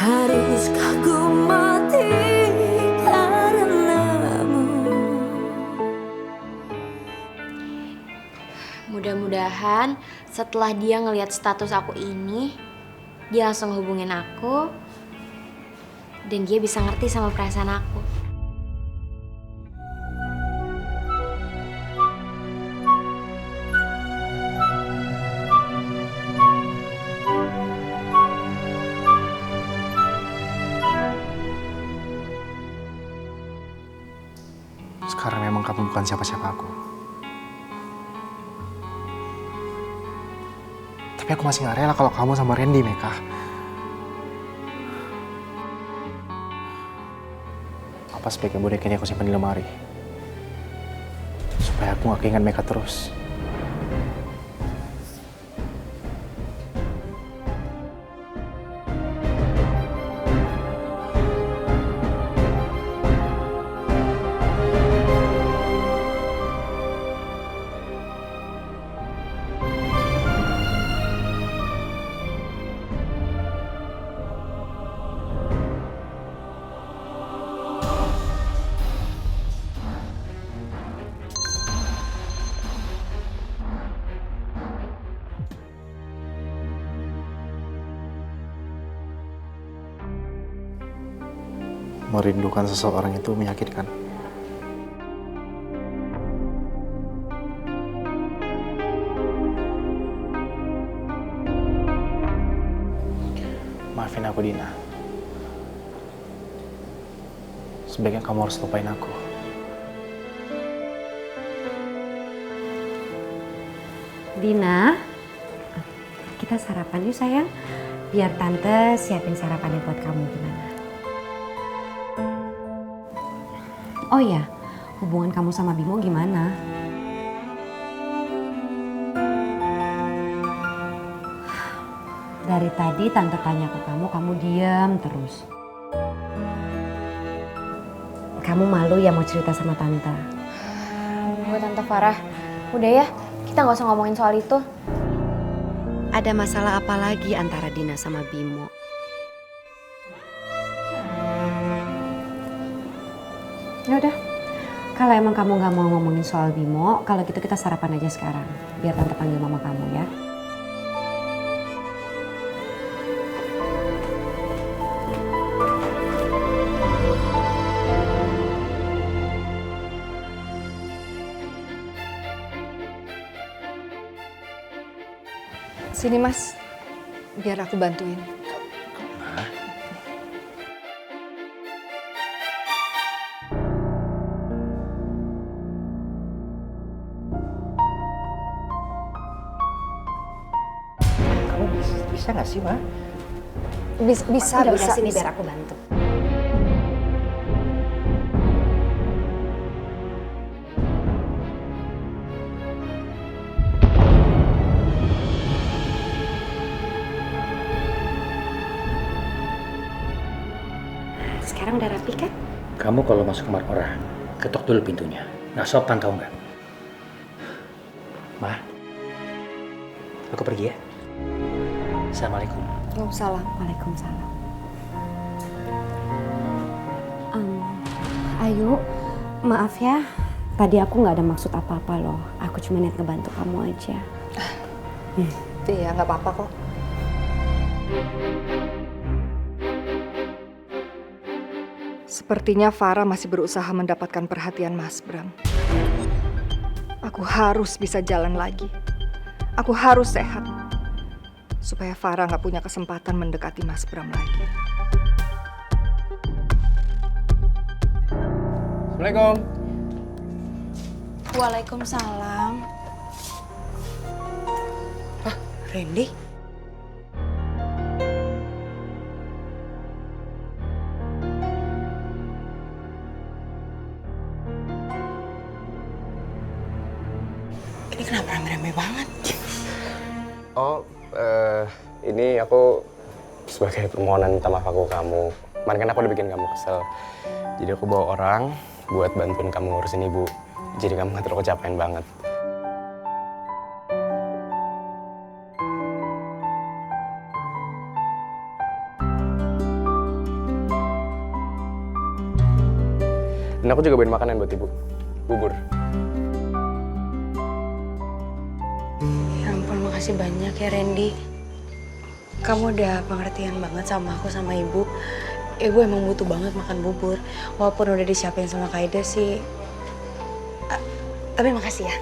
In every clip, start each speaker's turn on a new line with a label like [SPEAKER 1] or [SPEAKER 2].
[SPEAKER 1] Haruskah ku mati karenamu?
[SPEAKER 2] Mudah-mudahan setelah dia ngelihat status aku ini, dia langsung hubungin aku dan dia bisa ngerti sama perasaan aku.
[SPEAKER 3] Sekarang memang kamu bukan siapa-siapa aku. Tapi aku masih gak rela kalau kamu sama Randy, Meka. Apa sebaiknya boneka ini aku simpan di lemari? Supaya aku gak keinget Meka terus. Merindukan seseorang itu menyakitkan. Maafin aku, Dina. Sebaiknya kamu harus lupain aku.
[SPEAKER 4] Dina, kita sarapan yuk sayang. Biar tante siapin sarapannya buat kamu, gimana? Oh ya, hubungan kamu sama Bimo gimana? Dari tadi tante tanya ke kamu diam terus. Kamu malu ya mau cerita sama tante?
[SPEAKER 2] Buat Tante Farah, udah ya, kita nggak usah ngomongin soal itu.
[SPEAKER 4] Ada masalah apa lagi antara Dina sama Bimo? Ya udah, kalau emang kamu nggak mau ngomongin soal Bimo, kalau gitu kita sarapan aja sekarang. Biar tante panggil mama kamu ya.
[SPEAKER 5] Sini Mas, biar aku bantuin.
[SPEAKER 6] Kamu bisa nggak sih, Ma?
[SPEAKER 5] Bisa.
[SPEAKER 4] Sini biar aku bantu. Sekarang udah rapi kan?
[SPEAKER 6] Kamu kalau masuk kamar orang, ketok dulu pintunya. Nggak sopan tau nggak? Ma, aku pergi ya. Assalamualaikum.
[SPEAKER 5] Waalaikumsalam.
[SPEAKER 4] Waalaikumsalam. Ayu, maaf ya. Tadi aku nggak ada maksud apa-apa loh. Aku cuma niat ngebantu kamu aja.
[SPEAKER 5] Iya, nggak apa-apa kok. Sepertinya Farah masih berusaha mendapatkan perhatian Mas Bram. Aku harus bisa jalan lagi. Aku harus sehat. Supaya Farah nggak punya kesempatan mendekati Mas Bram lagi.
[SPEAKER 3] Assalamualaikum.
[SPEAKER 2] Waalaikumsalam.
[SPEAKER 6] Randy? Ini kenapa rame-rame banget?
[SPEAKER 7] Oh, ini aku sebagai permohonan minta maaf aku ke kamu. Kemarin kan aku udah bikin kamu kesel. Jadi aku bawa orang buat bantuin kamu ngurusin ibu. Jadi kamu nggak terlalu kecapean banget. Dan aku juga bawain makanan buat ibu. Bubur.
[SPEAKER 2] Ya ampun, makasih banyak ya Randy. Kamu udah pengertian banget sama aku sama ibu. Ibu emang butuh banget makan bubur. Walaupun udah disiapin sama Kaida sih. Tapi makasih ya.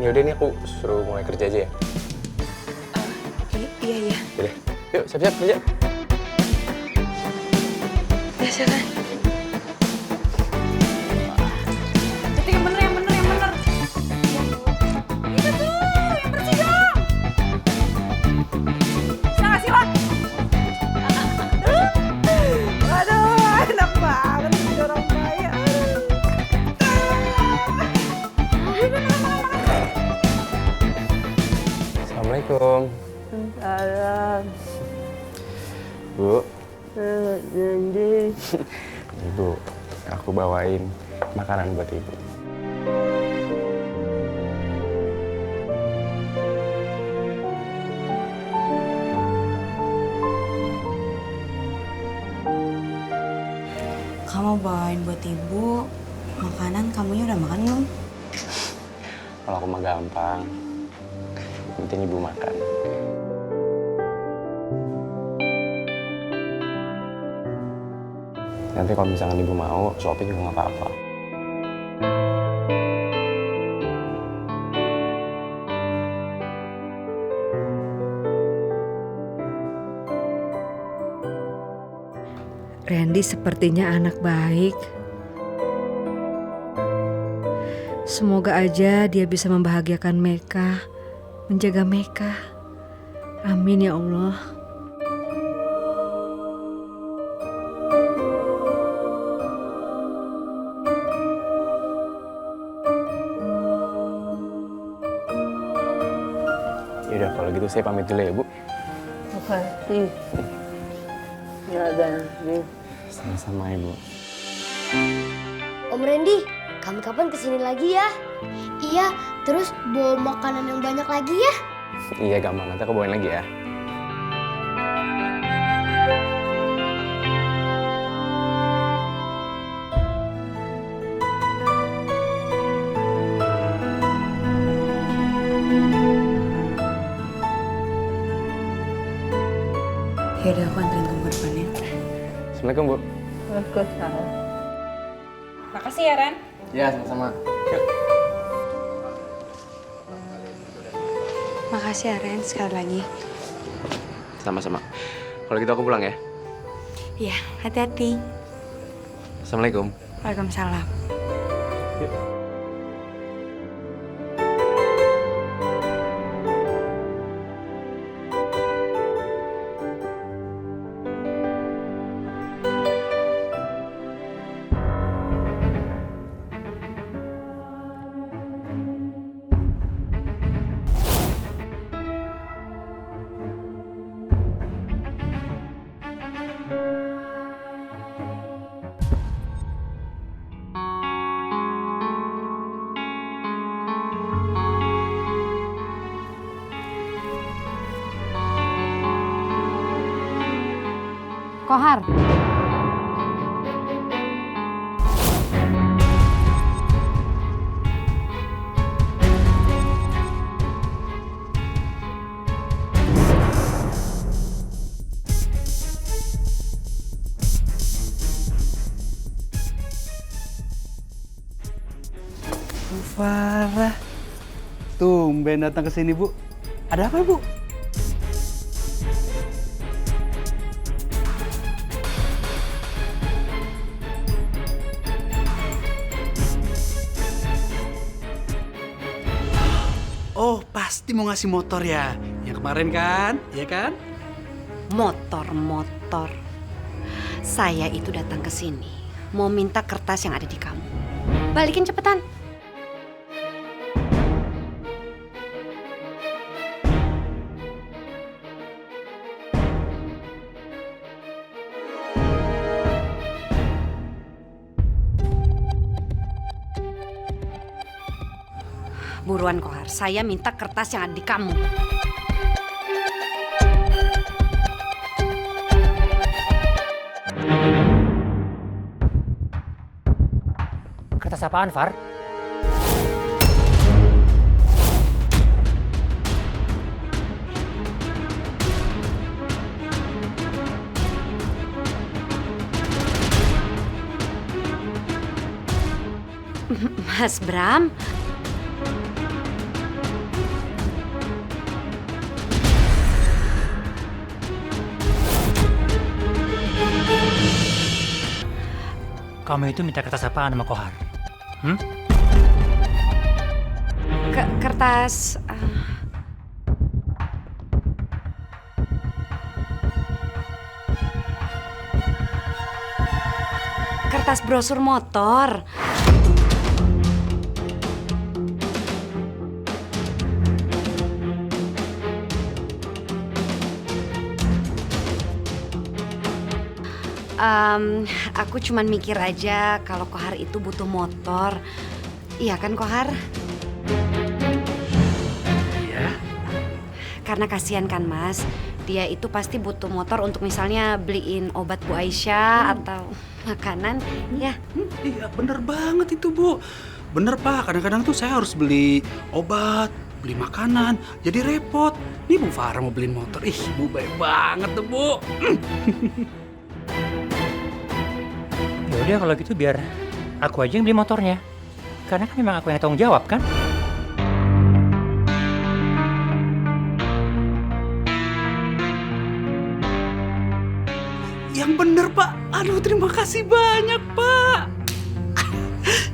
[SPEAKER 7] Ini udah nih aku suruh mulai kerja aja ya.
[SPEAKER 2] Iya.
[SPEAKER 7] Yaudah, yuk siap-siap kerja.
[SPEAKER 2] Ya silakan.
[SPEAKER 7] Assalamualaikum. Bu. Ibu, aku bawain makanan buat ibu.
[SPEAKER 2] Kamu bawain buat ibu makanan, kamunya udah makan belum?
[SPEAKER 7] Kalau aku mah gampang. Yang penting ibu makan. Nanti kalau misalkan ibu mau, suapin juga nggak apa-apa.
[SPEAKER 4] Randy sepertinya anak baik. Semoga aja dia bisa membahagiakan Meka, menjaga Meka. Amin ya Allah.
[SPEAKER 7] Yaudah kalau gitu saya pamit dulu ya Bu.
[SPEAKER 8] Makasih. Ya ada.
[SPEAKER 7] Sama-sama Ibu.
[SPEAKER 1] Om Randy, kapan-kapan kesini lagi ya. Iya, terus bawa makanan yang banyak lagi ya.
[SPEAKER 7] Iya gampang, nanti aku bawain lagi ya.
[SPEAKER 2] Yaudah, aku anterin kamu ke depan ya.
[SPEAKER 7] Assalamualaikum Bu.
[SPEAKER 8] Waalaikumsalam.
[SPEAKER 9] Makasih ya, Ren.
[SPEAKER 7] Ya sama-sama. Yuk.
[SPEAKER 2] Makasih ya Ren, sekali lagi.
[SPEAKER 7] Sama-sama. Kalau gitu aku pulang ya.
[SPEAKER 2] Iya, hati-hati.
[SPEAKER 7] Assalamualaikum.
[SPEAKER 2] Waalaikumsalam.
[SPEAKER 4] Kohar.
[SPEAKER 10] Farah, tumben datang ke sini Bu. Ada apa Bu? Oh, pasti mau ngasih motor ya? Yang kemarin kan, ya kan?
[SPEAKER 4] Motor. Saya itu datang ke sini mau minta kertas yang ada di kamu. Balikin cepetan. Buruan Kohar, saya minta kertas yang ada di kamu.
[SPEAKER 6] atas apaan, Far?
[SPEAKER 4] Mas Bram,
[SPEAKER 6] Kamu itu minta kertas apaan sama Kohar?
[SPEAKER 4] kertas kertas brosur motor. Aku cuman mikir aja kalau Kohar itu butuh motor. Iya kan Kohar?
[SPEAKER 6] Iya.
[SPEAKER 4] Karena kasihan kan Mas, dia itu pasti butuh motor untuk misalnya beliin obat Bu Aisyah atau makanan, ya.
[SPEAKER 10] Iya bener banget itu Bu. Bener Pak, kadang-kadang tuh saya harus beli obat, beli makanan, jadi repot. Nih Bu Farah mau beliin motor, ih Bu baik banget tuh Bu.
[SPEAKER 6] Ya udah kalau gitu biar aku aja yang beli motornya. Karena kan memang aku yang tanggung jawab kan?
[SPEAKER 10] Yang bener Pak, aduh terima kasih banyak Pak.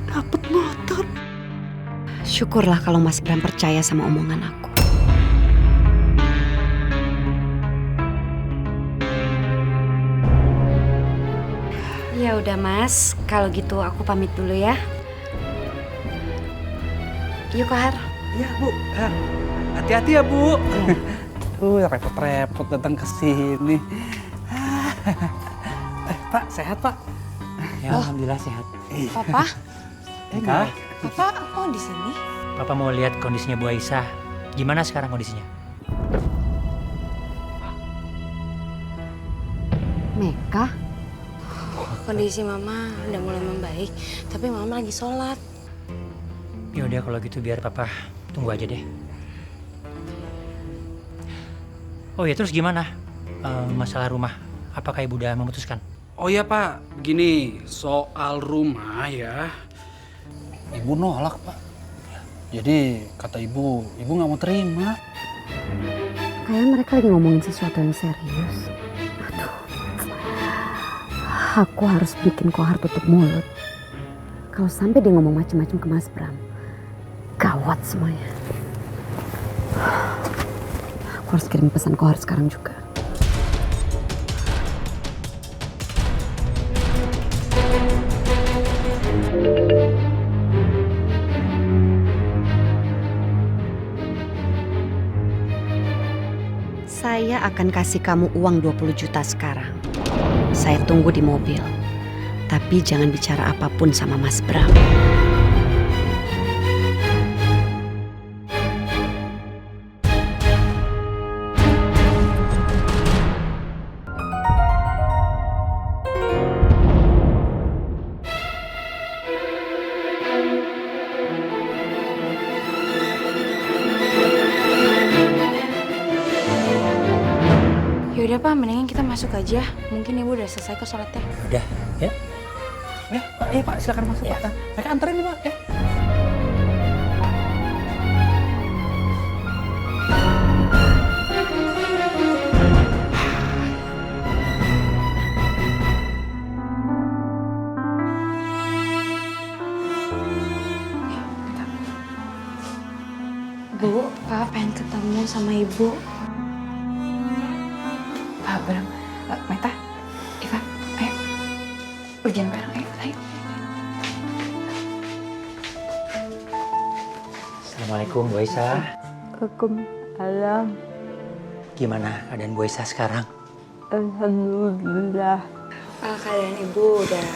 [SPEAKER 10] Dapat motor.
[SPEAKER 4] Syukurlah kalau Mas Bram percaya sama omongan aku. Ya udah Mas, kalau gitu aku pamit dulu ya. Yuk Kohar.
[SPEAKER 10] Iya Bu, hati-hati ya Bu. Repot-repot datang ke sini. Pak, sehat Pak?
[SPEAKER 6] Ya alhamdulillah sehat.
[SPEAKER 9] Papa?
[SPEAKER 6] Kak,
[SPEAKER 9] Papa, kok di sini?
[SPEAKER 6] Papa mau lihat kondisinya Bu Aisyah. Gimana sekarang kondisinya?
[SPEAKER 4] Meka?
[SPEAKER 2] Kondisi Mama udah mulai membaik, tapi Mama lagi sholat.
[SPEAKER 6] Ya udah kalau gitu biar Papa tunggu aja deh. Oh ya terus gimana masalah rumah? Apakah Ibu udah memutuskan?
[SPEAKER 10] Oh ya Pak, begini soal rumah ya. Ibu nolak Pak. Jadi kata Ibu nggak mau terima.
[SPEAKER 4] Kayak mereka lagi ngomongin sesuatu yang serius. Aduh. Aku harus bikin Kohar tutup mulut. Kalau sampai dia ngomong macam-macam ke Mas Bram, gawat semuanya. Aku harus kirim pesan Kohar sekarang juga. Saya akan kasih kamu uang 20 juta sekarang. Saya tunggu di mobil. Tapi jangan bicara apapun sama Mas Bram.
[SPEAKER 2] Yaudah Pak, mendingan kita masuk aja. Mungkin Ibu udah selesai ke sholatnya.
[SPEAKER 6] Udah, ya.
[SPEAKER 10] Ya Pak, Pak silakan masuk Pak. Mereka anterin nih Pak ya.
[SPEAKER 2] Bu, Papa pengen ketemu sama Ibu. Pak Bram, Meta, Iva, ayo. Ujian bareng, ayo.
[SPEAKER 6] Assalamualaikum Bu Aisyah.
[SPEAKER 8] Waalaikumsalam.
[SPEAKER 6] Gimana keadaan Bu Aisyah sekarang?
[SPEAKER 8] Alhamdulillah.
[SPEAKER 2] Keadaan Ibu udah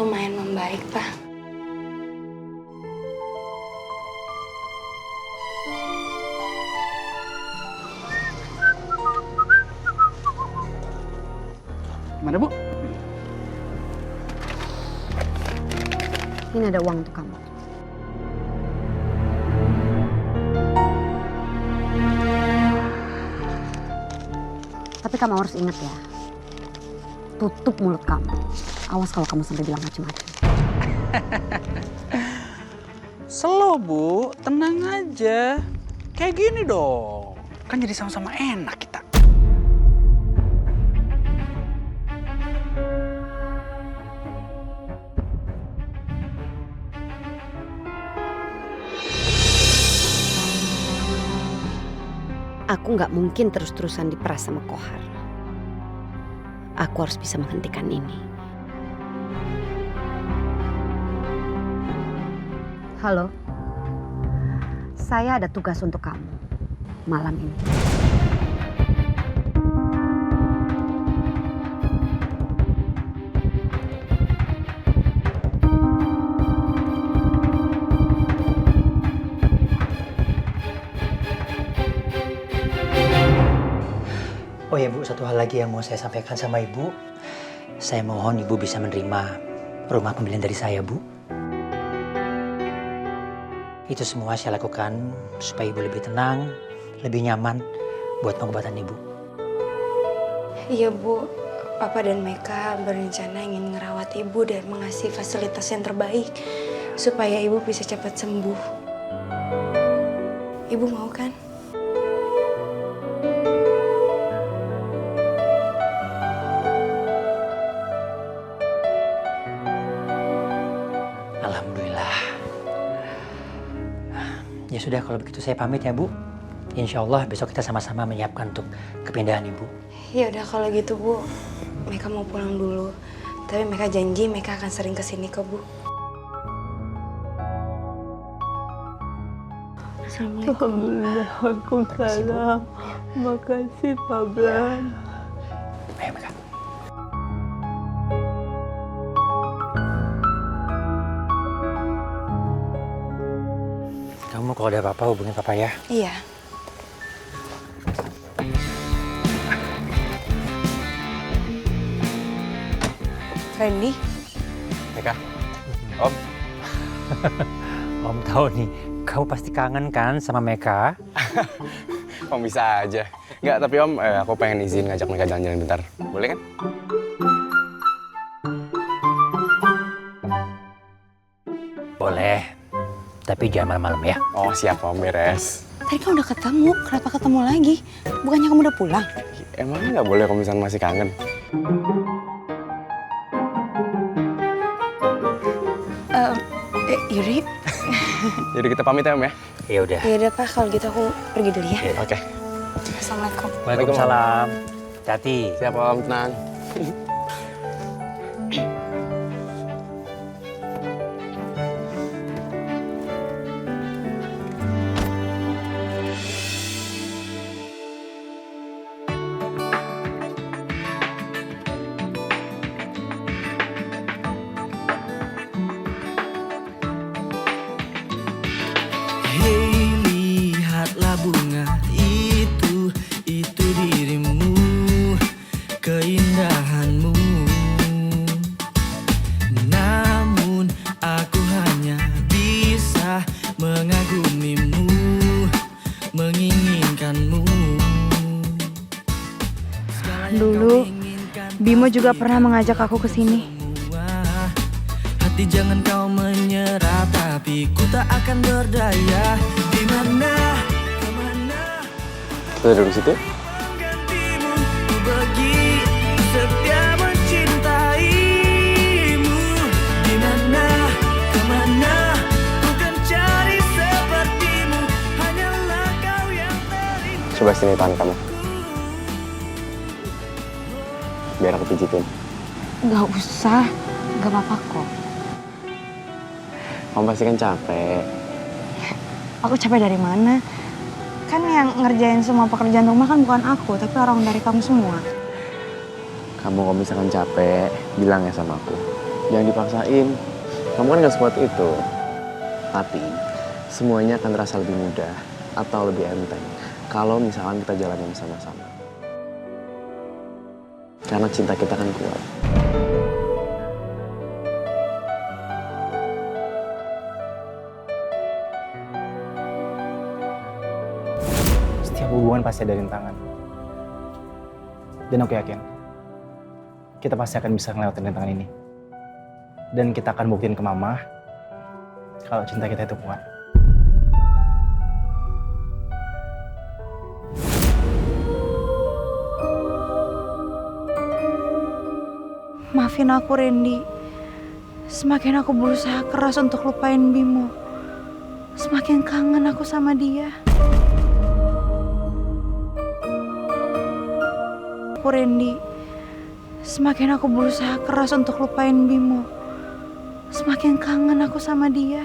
[SPEAKER 2] lumayan membaik, Pak.
[SPEAKER 10] Mana Bu?
[SPEAKER 4] Ini ada uang untuk kamu. Tapi kamu harus ingat ya, tutup mulut kamu. Awas kalau kamu sampai bilang macam-macam.
[SPEAKER 10] Slow, Bu. Tenang aja. Kayak gini dong. Kan jadi sama-sama enak kita.
[SPEAKER 4] Aku nggak mungkin terus-terusan diperas sama Kohar. Aku harus bisa menghentikan ini. Halo, saya ada tugas untuk kamu malam ini.
[SPEAKER 6] Oh ya Bu, satu hal lagi yang mau saya sampaikan sama Ibu. Saya mohon Ibu bisa menerima rumah pembelian dari saya, Bu. Itu semua saya lakukan supaya Ibu lebih tenang, lebih nyaman buat pengobatan Ibu.
[SPEAKER 2] Iya Bu, Papa dan Meka berencana ingin ngerawat Ibu dan mengasih fasilitas yang terbaik supaya Ibu bisa cepat sembuh. Ibu mau kan?
[SPEAKER 6] Alhamdulillah. Ya sudah, kalau begitu saya pamit ya Bu. Insya Allah besok kita sama-sama menyiapkan untuk kepindahan Ibu.
[SPEAKER 2] Ya udah kalau gitu Bu, Meka mau pulang dulu. Tapi Meka janji Meka akan sering kesini kok Bu. Assalamualaikum.
[SPEAKER 8] Waalaikumsalam. Makasih Pak Bram.
[SPEAKER 6] Ayo Meka. Kamu kalau ada apa-apa hubungin Papa ya.
[SPEAKER 2] Iya. Randy?
[SPEAKER 7] Meka, Om.
[SPEAKER 6] Om tahu nih, kamu pasti kangen kan sama Meka?
[SPEAKER 7] Om bisa aja. Nggak, tapi Om, aku pengen izin ngajak Meka jalan-jalan bentar. Boleh kan?
[SPEAKER 6] Boleh, tapi jangan malam-malam ya.
[SPEAKER 7] Oh, siap Om, beres.
[SPEAKER 2] Tadi kan udah ketemu, kenapa ketemu lagi? Bukannya kamu udah pulang?
[SPEAKER 7] Emangnya nggak boleh kalau misalnya masih kangen?
[SPEAKER 2] Yuri?
[SPEAKER 7] Jadi kita pamit ya Om ya?
[SPEAKER 6] Ya udah.
[SPEAKER 2] Ya udah Pak, kalau gitu aku pergi dulu ya.
[SPEAKER 7] Oke.
[SPEAKER 2] Assalamualaikum.
[SPEAKER 6] Waalaikumsalam. Hati-hati.
[SPEAKER 7] Siap Om, tenang.
[SPEAKER 11] Lihatlah bunga itu dirimu, keindahanmu. Namun aku hanya bisa mengagumimu, menginginkanmu.
[SPEAKER 9] Dulu, Bimo juga pernah mengajak aku ke sini.
[SPEAKER 11] Hati jangan kau menyerah, tapi ku tak akan berdaya. Di mana, kemana
[SPEAKER 7] Kita duduk situ.
[SPEAKER 11] gantimu, ku begitu setia mencintaimu. Di mana, kemana ku kan cari sepertimu. Hanyalah kau yang terindah.
[SPEAKER 7] Coba sini tangan kamu. Biar aku pijitin.
[SPEAKER 2] Gak usah, gak apa-apa kok.
[SPEAKER 7] Kamu pasti kan capek.
[SPEAKER 2] Aku capek dari mana? Kan yang ngerjain semua pekerjaan rumah kan bukan aku, tapi orang dari kamu semua.
[SPEAKER 7] Kamu kalau misalkan capek, bilang ya sama aku. Jangan dipaksain. Kamu kan gak sekuat itu. Tapi, semuanya akan terasa lebih mudah atau lebih enteng kalau misalkan kita jalanin sama-sama. Karena cinta kita kan kuat.
[SPEAKER 3] hubungan pasti ada rintangan. Dan aku yakin, kita pasti akan bisa ngelewatin rintangan ini. Dan kita akan buktiin ke Mama kalau cinta kita itu kuat.
[SPEAKER 9] Maafin aku, Randy. Semakin aku berusaha keras untuk lupain Bimo, semakin kangen aku sama dia. Aku, Randy. Semakin aku berusaha keras untuk lupain Bimo, semakin kangen aku sama dia.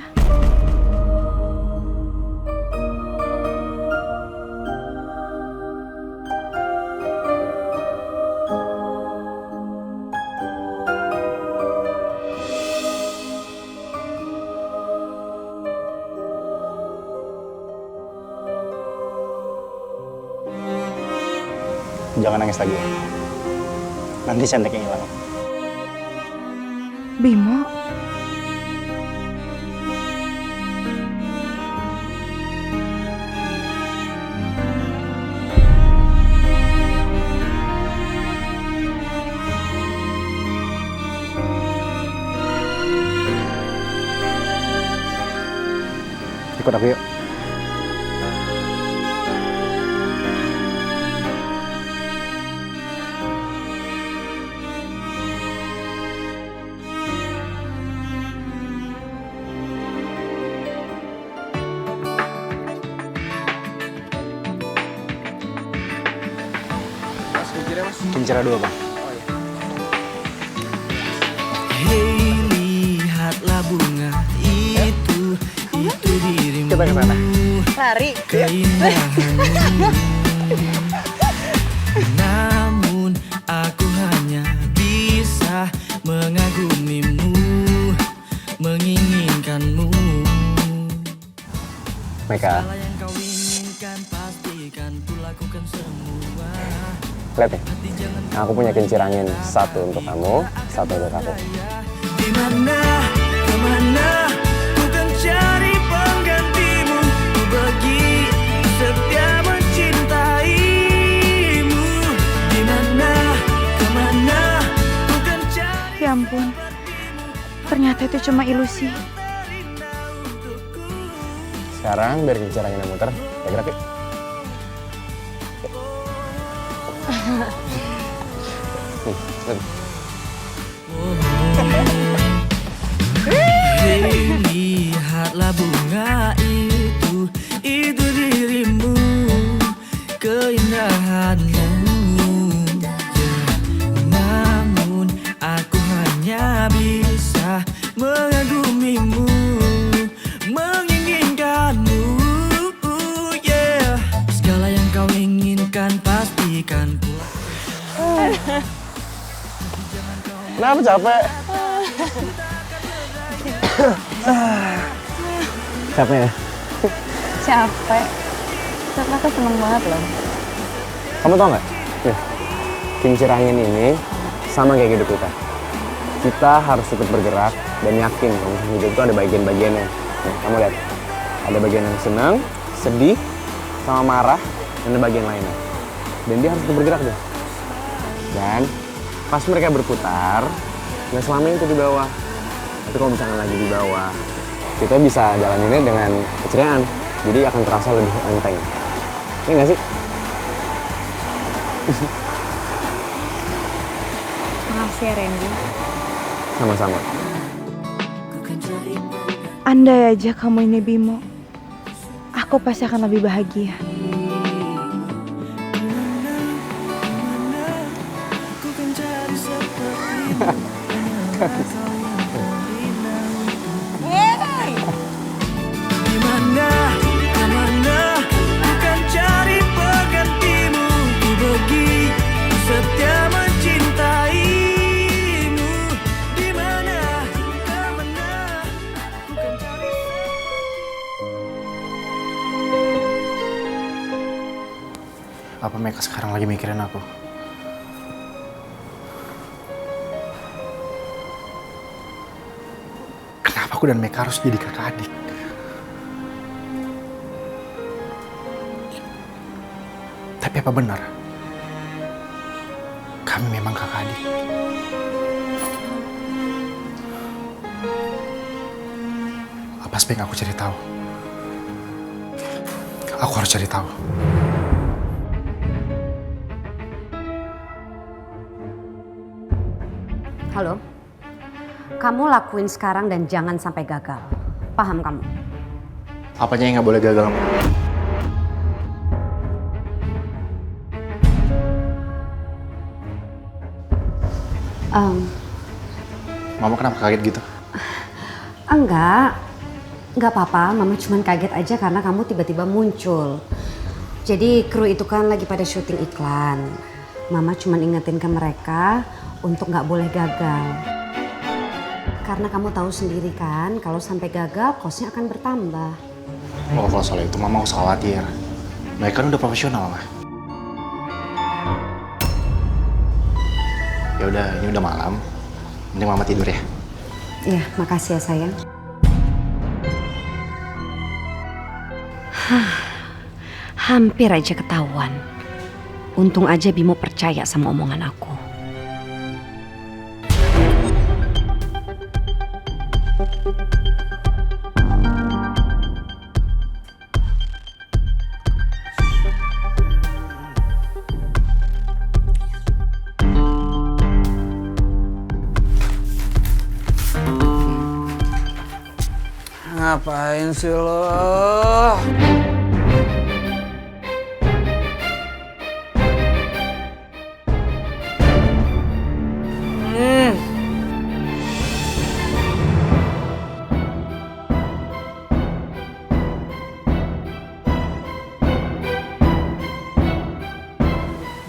[SPEAKER 3] Jangan nangis lagi. Nanti cantiknya hilang.
[SPEAKER 9] Bimo,
[SPEAKER 3] Ikut aku yuk. Kincir dua, Bang.
[SPEAKER 11] Hei, lihatlah bunga itu dirimu.
[SPEAKER 3] Kita ke sana.
[SPEAKER 9] lari.
[SPEAKER 11] Keindahanmu. Namun aku hanya bisa mengagumimu, menginginkanmu.
[SPEAKER 7] Meka,
[SPEAKER 11] Segala yang kau inginkan pastikan ku lakukan semua.
[SPEAKER 7] lihat nih, aku punya kincir angin, satu untuk kamu, satu untuk aku.
[SPEAKER 11] Di mana, kemana, ku kan cari penggantimu. Ku pergi setia mencintaimu. Di mana, kemana, ku kan cari.
[SPEAKER 9] Ya ampun, ternyata itu cuma ilusi.
[SPEAKER 7] Sekarang biar kincir anginnya muter, ya gerak yuk.
[SPEAKER 11] Hei, lihatlah bunga itu dirimu, keindahanmu. Namun aku hanya bisa mengagumimu, menginginkanmu. Yeah. Segala yang kau inginkan pastikan ku.
[SPEAKER 7] Kenapa capek? Capek ya?
[SPEAKER 2] Capek. Tapi aku seneng banget loh.
[SPEAKER 7] Kamu tau nggak? Nih, kincir angin ini sama kayak hidup kita. Kita harus ikut bergerak dan yakin kalau hidup itu ada bagian-bagiannya. Nih, kamu lihat. Ada bagian yang senang, sedih, sama marah, dan ada bagian lainnya. Dan dia harus ikut bergerak deh. Dan pas mereka berputar, nggak selamanya itu di bawah. Tapi kalau misalnya lagi di bawah, kita bisa jalaninnya dengan keceriaan. Jadi akan terasa lebih enteng. Ini nggak sih?
[SPEAKER 2] Makasih ya Randy.
[SPEAKER 7] Sama-sama.
[SPEAKER 9] Andai aja kamu ini Bimo, aku pasti akan lebih bahagia.
[SPEAKER 11] Di mana, kemana, ku kan cari penggantimu. Ku pergi setia mencintaimu. Di mana, kemana, ku kan cari.
[SPEAKER 3] Apa Meka sekarang lagi mikirin aku? Kenapa aku dan Meka harus jadi kakak adik? Tapi apa benar? Kami memang kakak adik. Apa sebaiknya aku cari tahu? Aku harus cari tahu.
[SPEAKER 4] Halo, kamu lakuin sekarang dan jangan sampai gagal. Paham kamu?
[SPEAKER 3] Apanya yang nggak boleh gagal? Mama kenapa kaget gitu?
[SPEAKER 4] Enggak apa-apa. Mama cuma kaget aja karena kamu tiba-tiba muncul. Jadi kru itu kan lagi pada syuting iklan. Mama cuma ingetin ke mereka untuk nggak boleh gagal. Karena kamu tahu sendiri kan, kalau sampai gagal, kosnya akan bertambah.
[SPEAKER 3] Oh, kalau soal itu Mama usah khawatir. Mereka kan udah profesional lah. Ya udah, ini udah malam. Mending Mama tidur ya.
[SPEAKER 4] Iya, makasih ya sayang. Hampir aja ketahuan. Untung aja Bimo percaya sama omongan aku.
[SPEAKER 10] Ngapain sih lo?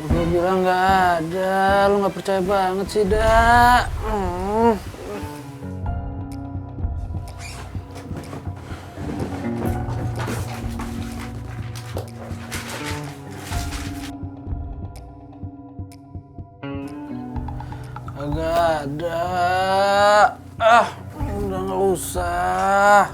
[SPEAKER 10] Gue bilang nggak ada, lu nggak percaya banget sih, Dak. Agak ada. Udah nggak usah.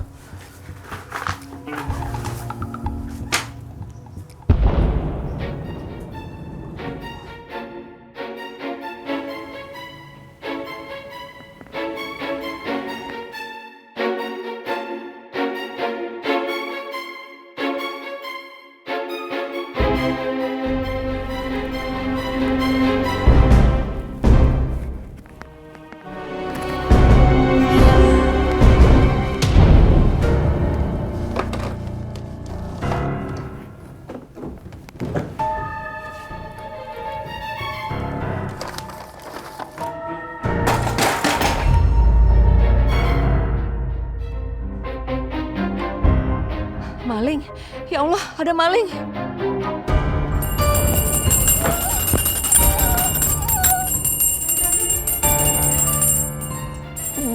[SPEAKER 5] Maling? Ya Allah, ada maling.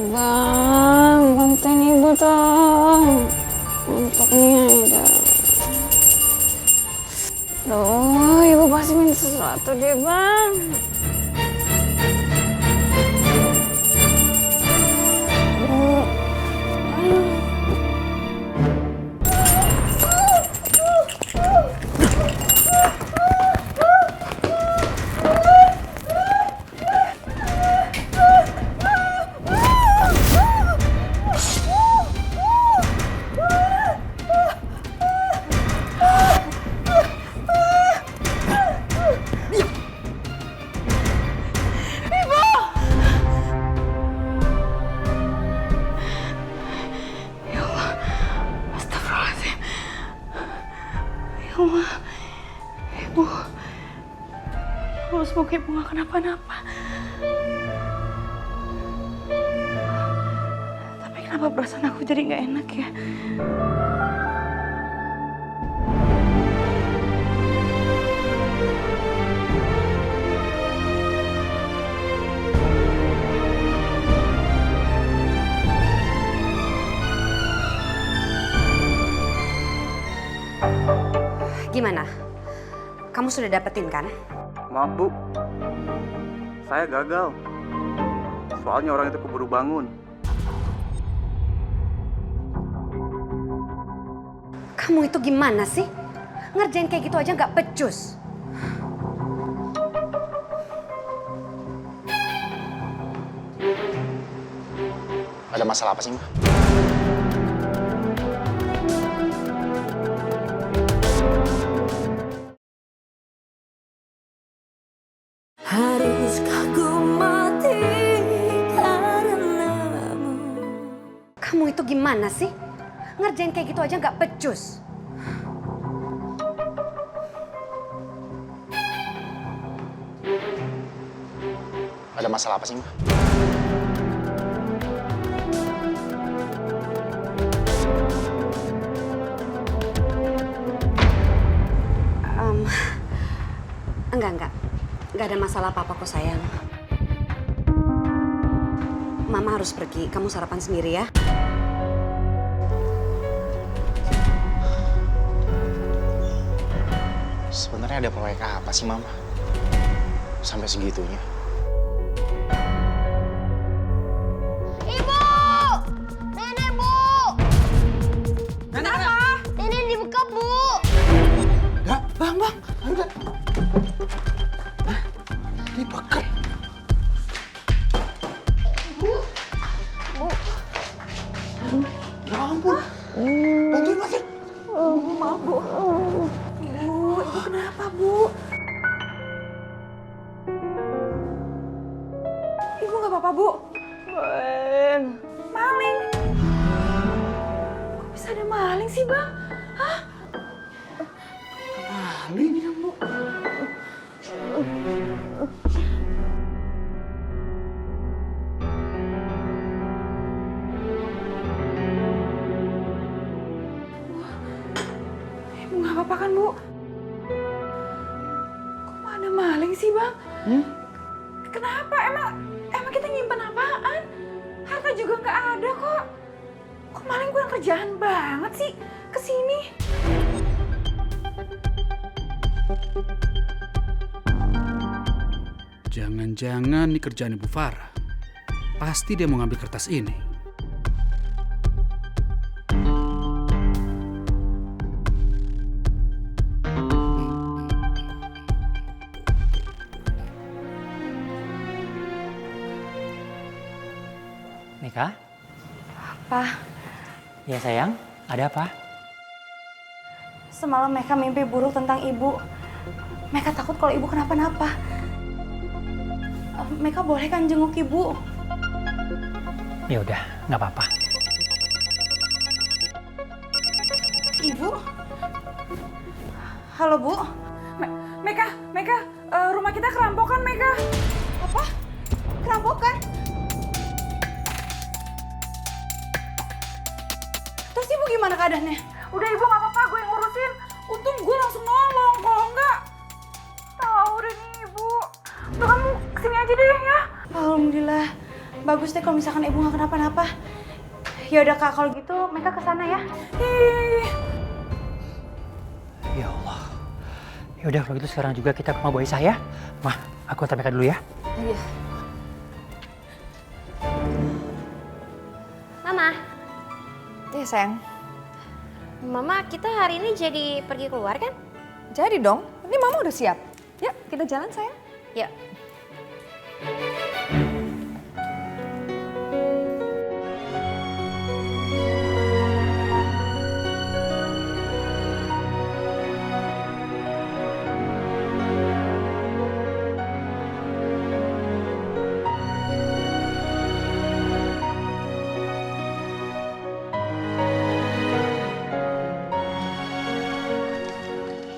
[SPEAKER 2] Bang, bantuin ibu dong. Untuk nih ada. Duh, ibu pasti minta sesuatu deh, Bang.
[SPEAKER 9] Allah, semoga ibu gak kenapa-napa. Tapi kenapa perasaan aku jadi gak enak ya?
[SPEAKER 4] Gimana? Kamu sudah dapetin kan?
[SPEAKER 12] Maaf Bu, saya gagal. Soalnya orang itu keburu bangun.
[SPEAKER 4] Kamu itu gimana sih? Ngerjain kayak gitu aja nggak becus.
[SPEAKER 3] Ada masalah apa sih, Ma?
[SPEAKER 11] Haruskah ku mati karenamu?
[SPEAKER 4] Kamu itu gimana sih? Ngerjain kayak gitu aja nggak becus.
[SPEAKER 3] Ada masalah apa sih, Ma?
[SPEAKER 4] Enggak. Enggak ada masalah apa-apa kok sayang. Mama harus pergi, kamu sarapan sendiri ya.
[SPEAKER 3] Sebenarnya ada proyek apa sih, Mama? Sampai segitunya.
[SPEAKER 1] Ibu! Nenek, Bu! Kenapa? Nenek dibekap, Bu.
[SPEAKER 10] Enggak, Bang. Enggak. Dibekap.
[SPEAKER 1] Bu.
[SPEAKER 10] Ya ampun. Bantuin.
[SPEAKER 9] Maaf, Bu. Ibu kenapa, Bu? Ibu nggak apa-apa, Bu? Maling. Kok bisa ada maling sih, Bang? Hah?
[SPEAKER 10] Maling?
[SPEAKER 9] Bu. Ibu nggak apa-apa kan, Bu? Kok ada maling sih, Bang? Kenapa? Emang kita nyimpen apaan? Harta juga nggak ada kok. Kok maling kurang kerjaan banget sih kesini?
[SPEAKER 10] Jangan-jangan nih kerjaan Ibu Farah. Pasti dia mau ngambil kertas ini.
[SPEAKER 6] Meka?
[SPEAKER 9] Pa,
[SPEAKER 6] Ya sayang, ada apa?
[SPEAKER 9] semalam Meka mimpi buruk tentang Ibu. Meka takut kalau Ibu kenapa-napa. Meka boleh kan jenguk Ibu?
[SPEAKER 6] Ya udah, nggak apa-apa.
[SPEAKER 9] Ibu? Halo, Bu? Meka, rumah kita kerampokan, Meka. Apa? Kerampokan? Terus Ibu gimana keadaannya? Udah Ibu nggak apa-apa, gue yang ngurusin. Untung gue langsung nolong, kalau enggak tahu deh nih Ibu. Udah kamu kesini aja deh ya. Alhamdulillah. Bagus deh kalau misalkan Ibu nggak kenapa-napa. Ya udah Kak, kalau gitu Meka kesana ya.
[SPEAKER 6] Ya Allah. Ya udah kalau gitu sekarang juga kita ke rumah Bu Aisyah ya. Mah, aku antar Meka dulu ya.
[SPEAKER 9] Iya.
[SPEAKER 1] Mama,
[SPEAKER 5] Iya sayang.
[SPEAKER 1] Mama kita hari ini jadi pergi keluar kan?
[SPEAKER 5] Jadi dong, ini Mama udah siap. Ya, kita jalan sayang.
[SPEAKER 1] Yuk.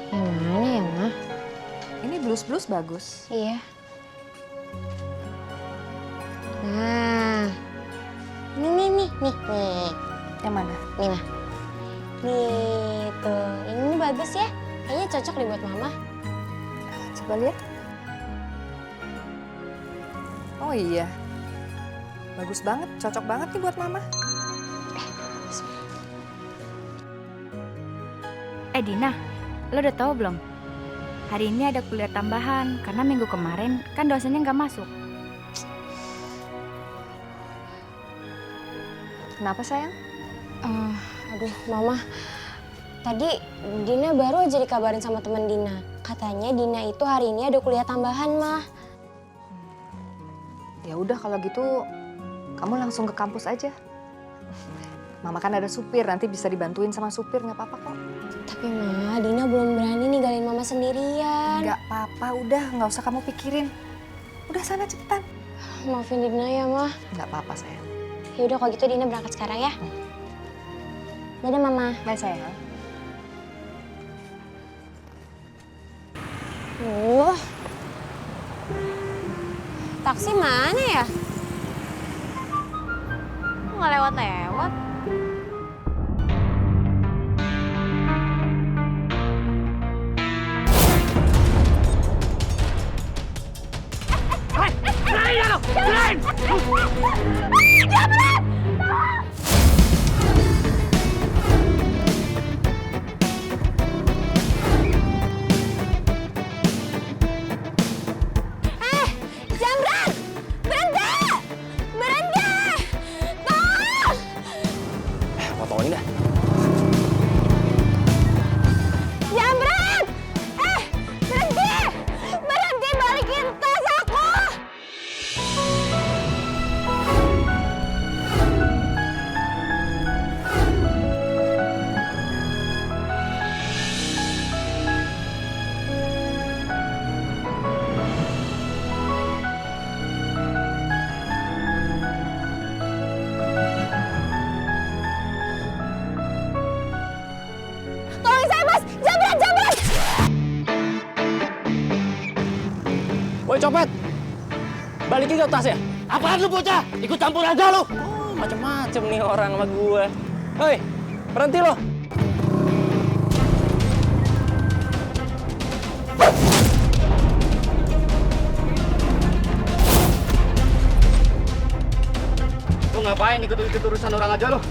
[SPEAKER 1] Yang mana ya, Ma?
[SPEAKER 5] Ini blus-blus bagus.
[SPEAKER 1] Iya. Nah, nih.
[SPEAKER 5] Yang mana?
[SPEAKER 1] Nih, Ma. Nih, tuh. Ini bagus ya. Kayaknya cocok nih buat Mama.
[SPEAKER 5] Coba lihat. Oh iya. Bagus banget, cocok banget nih buat Mama.
[SPEAKER 13] Dina, lo udah tahu belum? Hari ini ada kuliah tambahan karena minggu kemarin kan dosennya nggak masuk.
[SPEAKER 5] Kenapa sayang?
[SPEAKER 1] Aduh, Mama. Tadi Dina baru aja dikabarin sama teman Dina. Katanya Dina itu hari ini ada kuliah tambahan, Mah.
[SPEAKER 5] Ya udah kalau gitu kamu langsung ke kampus aja. Mama kan ada supir, nanti bisa dibantuin sama supir, nggak apa-apa kok.
[SPEAKER 1] Tapi Ma, Dina belum berani ninggalin Mama sendirian.
[SPEAKER 5] Nggak apa-apa, udah nggak usah kamu pikirin. Udah sana cepetan.
[SPEAKER 1] Maafin Dina ya, Ma.
[SPEAKER 5] Nggak apa-apa sayang.
[SPEAKER 1] Ya udah kalau gitu Dina berangkat sekarang ya. Dadah Mama.
[SPEAKER 5] Bye sayang.
[SPEAKER 1] Taksi mana ya? Nggak lewat-lewat. Jamran! Berhenti! Berhenti! Tolong!
[SPEAKER 3] Potongin dah.
[SPEAKER 1] Jamran! Berhenti! Berhenti balikin tas aku! Tolong saya, Mas! Jamran! Jamran!
[SPEAKER 3] Woi copet, balikin ke tasnya. Apaan lu bocah? Ikut campur aja lu. Oh, macem-macem nih orang sama gue. Hei, berhenti lo. Lu ngapain ikut-ikut urusan orang aja lo?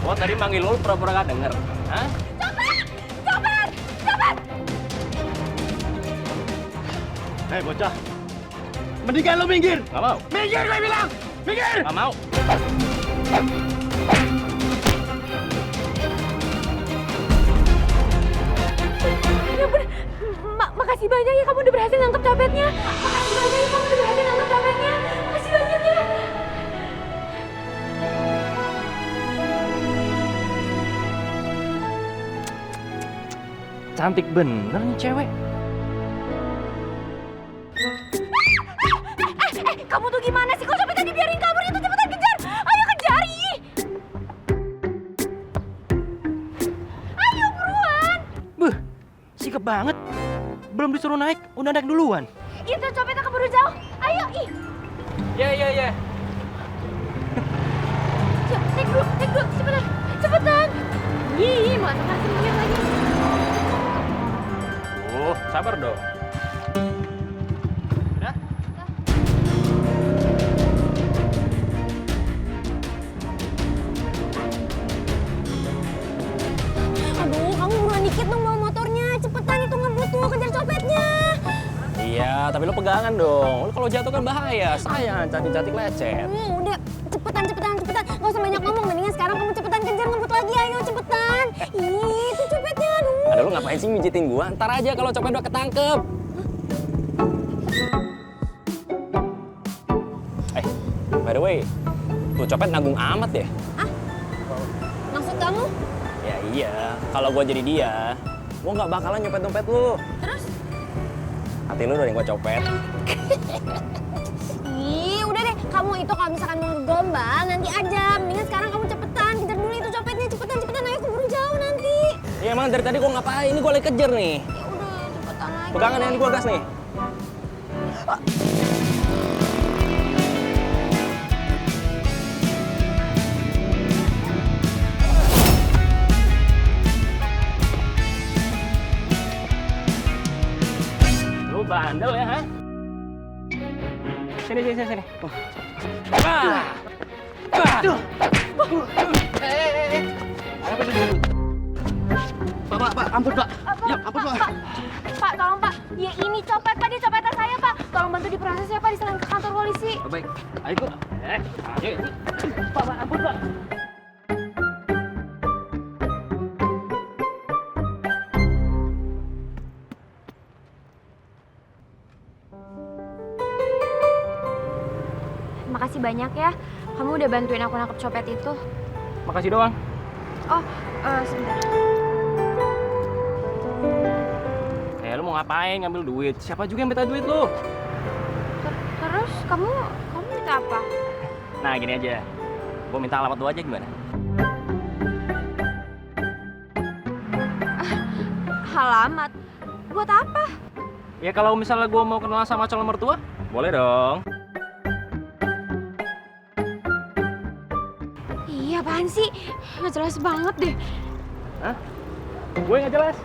[SPEAKER 3] Gua tadi manggil lu pura-pura gak denger. Hah?
[SPEAKER 1] Copet! Copet! Copet!
[SPEAKER 3] Hei bocah, mendingan lu minggir. Gak mau. Minggir gue bilang, minggir. Gak mau.
[SPEAKER 1] Ya ampun, makasih banyak ya kamu udah berhasil nangkep copetnya. Makasih banyak ya kamu udah berhasil nangkep copetnya. Makasih banyak ya.
[SPEAKER 3] Cantik bener nih cewek.
[SPEAKER 1] Kamu tuh gimana sih? Kok copetnya dibiarin kabur itu? Cepetan kejar! Ayo kejar! Ih! Ayo buruan!
[SPEAKER 3] Buh, sikap banget. Belum disuruh naik, udah naik duluan.
[SPEAKER 1] Itu copetnya keburu jauh. Ayo, ih!
[SPEAKER 3] Ya.
[SPEAKER 1] Naik dulu, cepetan! Cepetan! Ih, mana kasih lihat lagi.
[SPEAKER 3] Sabar dong. Udah?
[SPEAKER 1] Aduh, kamu buruan dikit dong bawa motornya. Cepetan, itu ngebut tuh, kejar copetnya.
[SPEAKER 3] Iya, tapi lo pegangan dong. Lo kalau jatuh kan bahaya. Sayang, cantik-cantik lecet.
[SPEAKER 1] Udah, cepetan. Gak usah banyak ngomong, mendingan sekarang kamu cepetan kejar ngebut lagi. Ayo, cepetan. Ih, itu copetnya, aduh.
[SPEAKER 3] Ada lo ngapain sih mijitin gua? Ntar aja kalau copet udah ketangkep. By the way, tuh copet nanggung amat ya?
[SPEAKER 1] Maksud kamu?
[SPEAKER 3] Ya iya, kalau gua jadi dia, gua nggak bakalan nyopet dompet lu.
[SPEAKER 1] Terus?
[SPEAKER 3] Hati lu udah yang gua copet.
[SPEAKER 1] Ih, udah deh. Kamu itu kalau misalkan mau gombal, nanti aja. Mendingan sekarang kamu cepetan. Kejar dulu itu copetnya. Cepetan. Ayo keburu jauh nanti.
[SPEAKER 3] Iya emang dari tadi gua ngapain? Ini gua lagi kejar nih.
[SPEAKER 1] Ya udah, cepetan lagi.
[SPEAKER 3] Pegangan yang gua gas nih. Lu bandel ya, ha? Sini. Pak, ampun Pak. Ya, ampun Pak.
[SPEAKER 1] Pak, tolong Pak. Dia ini copet Pak, dia copetnya saya Pak. Tolong bantu diproses ya Pak, diserahin ke kantor polisi.
[SPEAKER 3] Baik, ayo ikut. Ayo. Pak, ampun Pak.
[SPEAKER 1] Makasih banyak ya. Kamu udah bantuin aku nangkep copet itu.
[SPEAKER 3] Makasih doang.
[SPEAKER 1] Oh, sebentar.
[SPEAKER 3] Lu mau ngapain ngambil duit? Siapa juga yang minta duit lu?
[SPEAKER 1] Terus kamu minta apa?
[SPEAKER 3] Nah gini aja, gua minta alamat lu aja gimana?
[SPEAKER 1] Alamat? Buat apa?
[SPEAKER 3] Ya kalau misalnya gua mau kenalan sama calon mertua, boleh dong.
[SPEAKER 1] Iya, apaan sih? Nggak jelas banget deh.
[SPEAKER 3] Hah? Gue nggak jelas.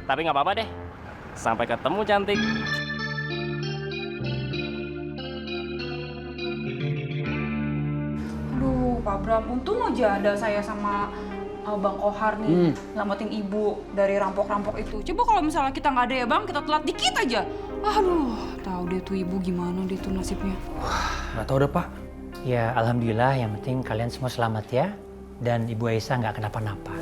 [SPEAKER 3] Tapi nggak apa-apa deh. Sampai ketemu cantik.
[SPEAKER 9] Aduh, Pak Bram, untung aja ada saya sama Bang Kohar nih nyelamatin ibu dari rampok-rampok itu. Coba kalau misalnya kita nggak ada ya Bang, kita telat dikit aja. Aduh, tahu deh tuh ibu gimana deh tuh nasibnya.
[SPEAKER 6] Nggak tahu deh Pak. Ya alhamdulillah, yang penting kalian semua selamat ya. Dan Ibu Aisyah nggak kenapa-napa.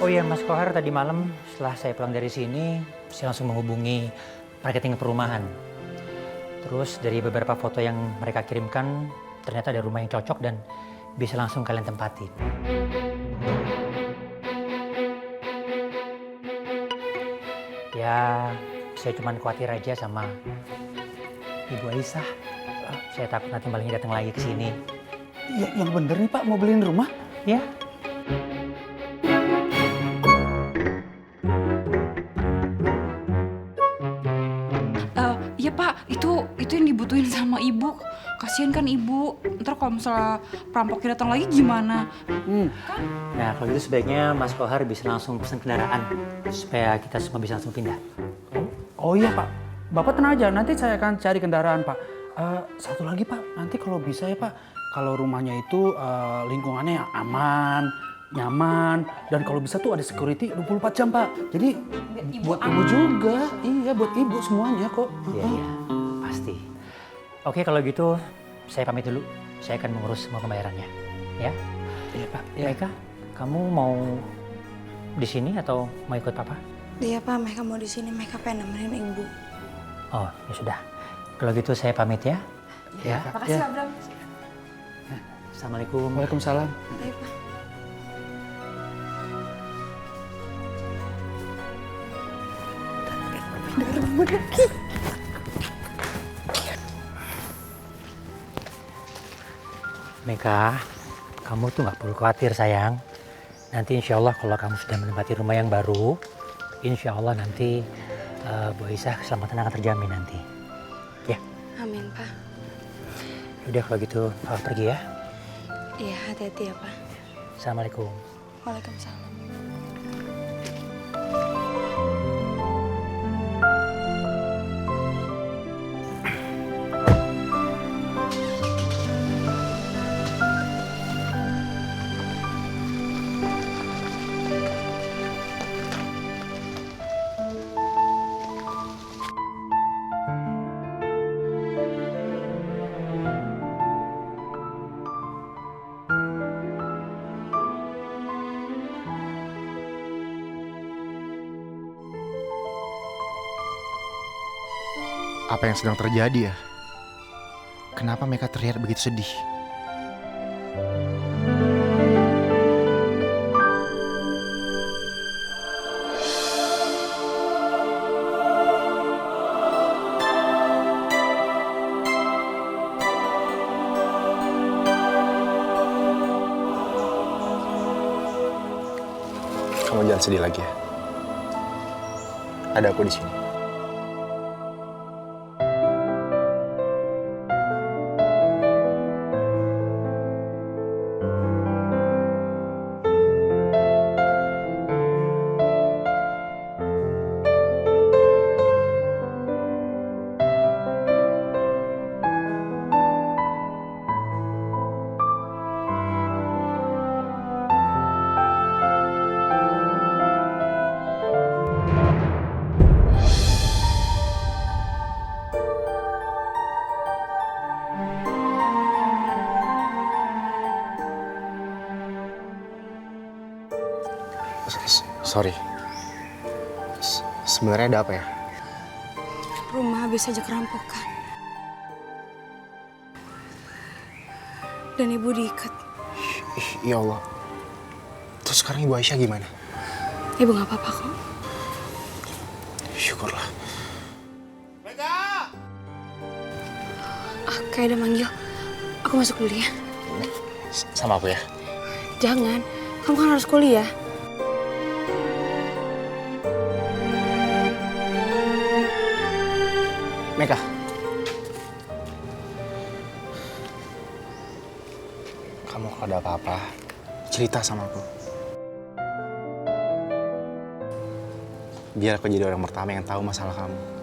[SPEAKER 6] Oh iya Mas Kohar, tadi malam setelah saya pulang dari sini, saya langsung menghubungi marketing perumahan. Terus dari beberapa foto yang mereka kirimkan, ternyata ada rumah yang cocok dan bisa langsung kalian tempatin. Ya, saya cuma khawatir aja sama Ibu Aisyah. Saya takut nanti malingnya datang lagi ke sini.
[SPEAKER 10] Ya, yang bener nih Pak, mau beliin rumah?
[SPEAKER 6] Ya.
[SPEAKER 9] Iya Pak, itu yang dibutuhin sama ibu. Kasian kan ibu. Ntar kalau misalnya perampoknya datang lagi gimana?
[SPEAKER 6] Nah kalau gitu sebaiknya Mas Kohar bisa langsung pesan kendaraan supaya kita semua bisa langsung pindah.
[SPEAKER 10] Oh iya Pak, Bapak tenang aja, nanti saya akan cari kendaraan Pak. Satu lagi Pak, nanti kalau bisa ya Pak, kalau rumahnya itu lingkungannya yang aman, nyaman, dan kalau bisa tuh ada security 24 jam Pak. Jadi buat ibu juga, iya buat ibu semuanya kok.
[SPEAKER 6] Iya, pasti. Oke kalau gitu saya pamit dulu, saya akan mengurus semua pembayarannya, ya.
[SPEAKER 10] Iya Pak.
[SPEAKER 6] Ya. Meka, kamu mau di sini atau mau ikut Papa?
[SPEAKER 2] Iya Pak, Meka mau di sini. Meka pengen nemenin ibu.
[SPEAKER 6] Oh ya sudah, kalau gitu saya pamit ya. Ya.
[SPEAKER 9] Makasih Pak Bram.
[SPEAKER 6] Assalamualaikum.
[SPEAKER 10] Waalaikumsalam.
[SPEAKER 2] Baik Pak.
[SPEAKER 6] Meka, kamu tuh nggak perlu khawatir sayang. Nanti insya Allah kalau kamu sudah menempati rumah yang baru, insya Allah nanti Bu Aisyah keselamatan akan terjamin nanti. Ya.
[SPEAKER 2] Amin Pak.
[SPEAKER 6] Udah kalau gitu pergi ya.
[SPEAKER 2] Iya, hati-hati ya Pak.
[SPEAKER 6] Assalamualaikum.
[SPEAKER 2] Waalaikumsalam.
[SPEAKER 14] Apa yang sedang terjadi ya? Kenapa mereka terlihat begitu sedih?
[SPEAKER 7] Kamu jangan sedih lagi ya. Ada aku di sini.
[SPEAKER 14] Sorry. Sebenarnya ada apa ya?
[SPEAKER 9] Rumah habis aja kerampokan. Dan ibu diikat.
[SPEAKER 14] Ya Allah. Terus sekarang Ibu Aisyah gimana?
[SPEAKER 9] Ibu nggak apa-apa kok.
[SPEAKER 14] Syukurlah.
[SPEAKER 9] Kayak ada manggil. Aku masuk dulu ya.
[SPEAKER 14] Sama aku ya.
[SPEAKER 9] Jangan, kamu kan harus kuliah.
[SPEAKER 14] Meka. Kamu kalau ada apa-apa, cerita sama aku. Biar aku jadi orang pertama yang tahu masalah kamu.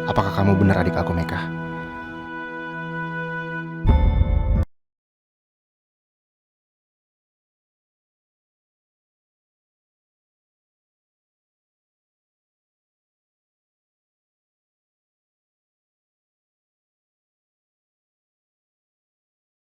[SPEAKER 14] Apakah kamu benar adik aku, Meka?